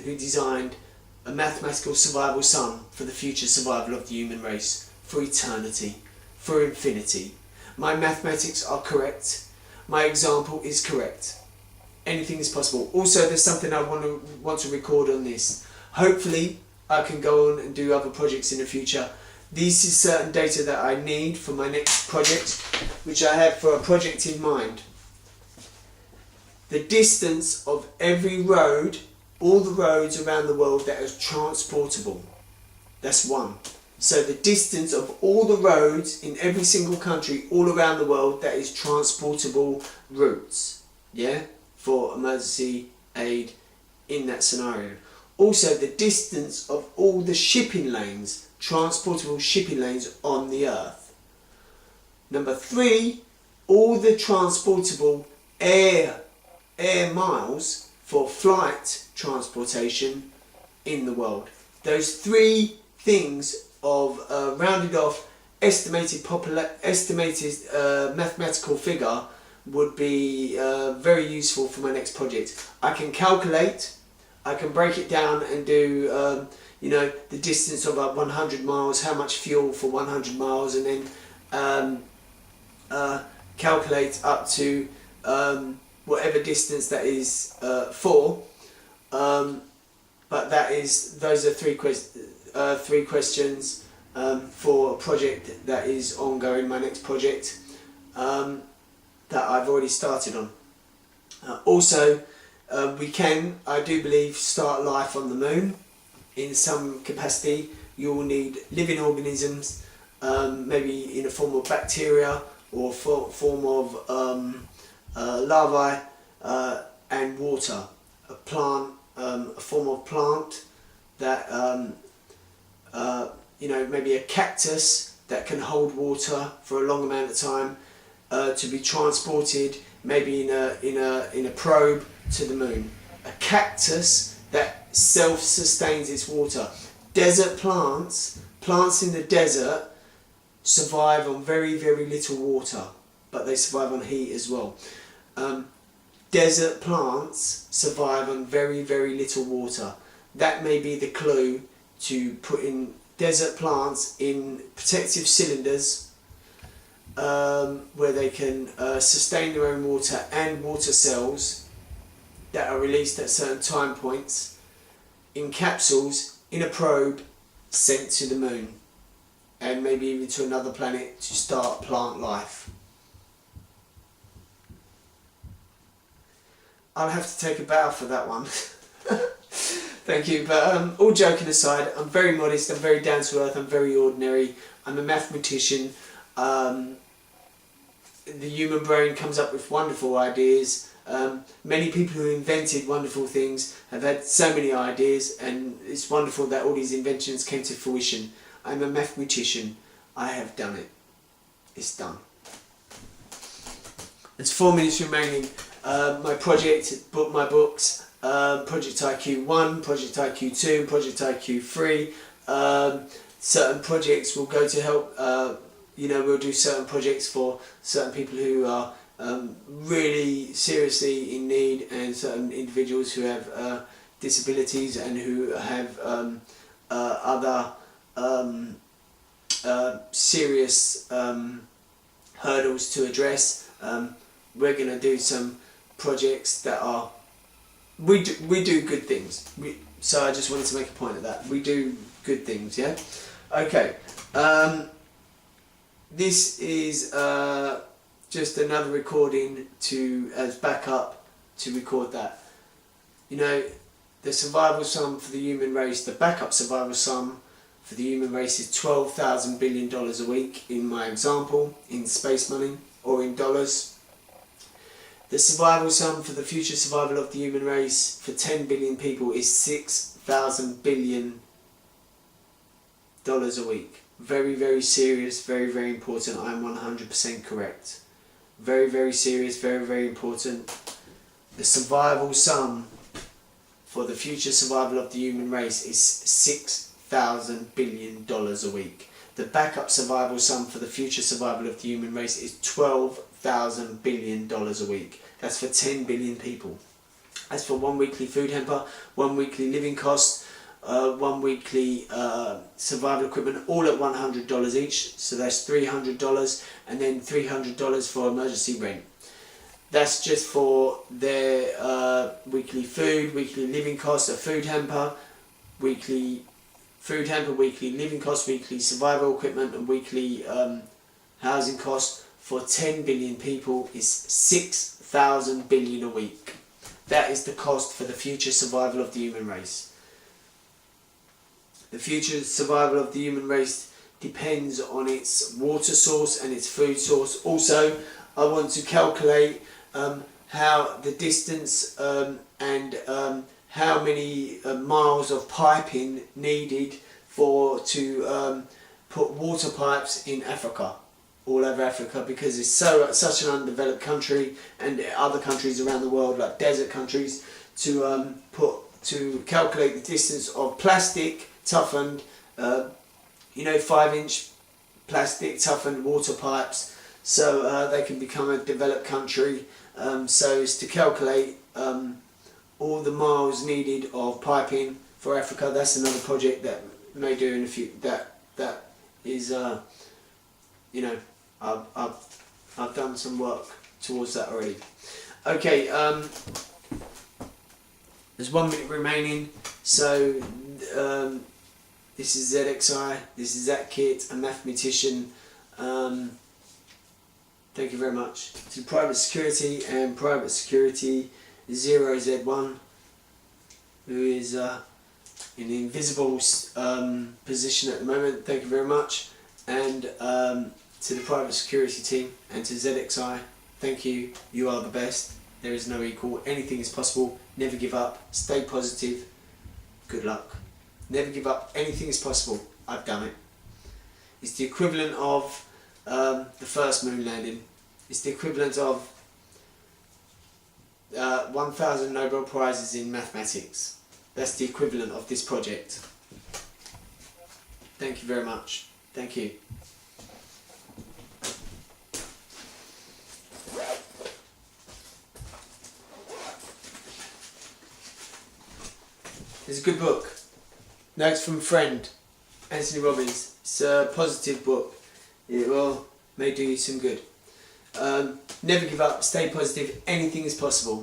who designed a mathematical survival sum for the future survival of the human race, for eternity, for infinity. My mathematics are correct. My example is correct. Anything is possible. Also, there's something I want to record on this. Hopefully, I can go on and do other projects in the future. This is certain data that I need for my next project, which I have for a project in mind. The distance of every road, all the roads around the world that is transportable. That's one. So the distance of all the roads in every single country all around the world that is transportable routes. Yeah? For emergency aid in that scenario. Also the distance of all the shipping lanes, transportable shipping lanes on the earth. Number 3, all the transportable air miles for flight transportation in the world. Those 3 things of rounded off estimated mathematical figure would be very useful for my next project. I can calculate, I can break it down and do you know, the distance of 100 miles, how much fuel for 100 miles, and then calculate up to whatever distance that is for. But those are three questions for a project that is ongoing, my next project that I've already started on. Also, we can, I do believe, start life on the moon in some capacity. You will need living organisms, maybe in a form of bacteria or form of larvae and water. A plant, a form of plant that you know, maybe a cactus that can hold water for a long amount of time, to be transported maybe in a probe to the moon. A cactus that self-sustains its water. Desert plants in the desert survive on very, very little water, but they survive on heat as well. Desert plants survive on very, very little water. That may be the clue to put in desert plants in protective cylinders where they can sustain their own water, and water cells that are released at certain time points in capsules in a probe sent to the moon, and maybe even to another planet to start plant life. I'll have to take a bow for that one. Thank you, but all joking aside, I'm very modest, I'm very down to earth, I'm very ordinary, I'm a mathematician. The human brain comes up with wonderful ideas. Many people who invented wonderful things have had so many ideas, and it's wonderful that all these inventions came to fruition. I'm a mathematician. I have done it. It's done. There's 4 minutes remaining. My project, my books, Project IQ 1, Project IQ 2, Project IQ 3. Certain projects will go to help, you know, we'll do certain projects for certain people who are really seriously in need, and certain individuals who have disabilities and who have other serious hurdles to address. We're going to do some projects that are, we do good things. So I just wanted to make a point of that. We do good things, yeah? Okay. This is just another recording as backup to record that. You know, the survival sum for the human race, the backup survival sum for the human race is $12,000 billion a week in my example, in space money or in dollars. The survival sum for the future survival of the human race for 10 billion people is $6,000 billion a week. Very, very serious, very, very important. I'm 100% correct. Very, very serious, very, very important. The survival sum for the future survival of the human race is $6,000 billion a week. The backup survival sum for the future survival of the human race is $12,000 billion a week. That's for 10 billion people. That's for 1 weekly food hamper, 1 weekly living cost, 1 weekly survival equipment, all at $100 each. So that's $300, and then $300 for emergency rent. That's just for their weekly food, weekly living cost, a food hamper, weekly living cost, weekly survival equipment, and weekly housing cost for 10 billion people is 6,000 billion a week. That is the cost for the future survival of the human race. The future survival of the human race depends on its water source and its food source. Also, I want to calculate how the distance and how many miles of piping needed to put water pipes in Africa, all over Africa, because it's such an undeveloped country, and other countries around the world, like desert countries, to calculate the distance of plastic toughened, 5-inch plastic toughened water pipes, so they can become a developed country. So it's to calculate all the miles needed of piping for Africa. That's another project that may do in the future. That is, I've done some work towards that already. Okay, there's 1 minute remaining. So this is ZXI. This is Zach Kit, a mathematician. Thank you very much. To Private Security and Private Security 0Z1, who is in an invisible position at the moment. Thank you very much. And to the Private Security team and to ZXI, thank you. You are the best. There is no equal. Anything is possible. Never give up. Stay positive. Good luck. Never give up. Anything is possible. I've done it. It's the equivalent of the first moon landing. It's the equivalent of 1,000 Nobel Prizes in mathematics. That's the equivalent of this project. Thank you very much. Thank you. It's a good book. Notes from a friend, Anthony Robbins. It's a positive book. It may do you some good. Never give up, stay positive, anything is possible.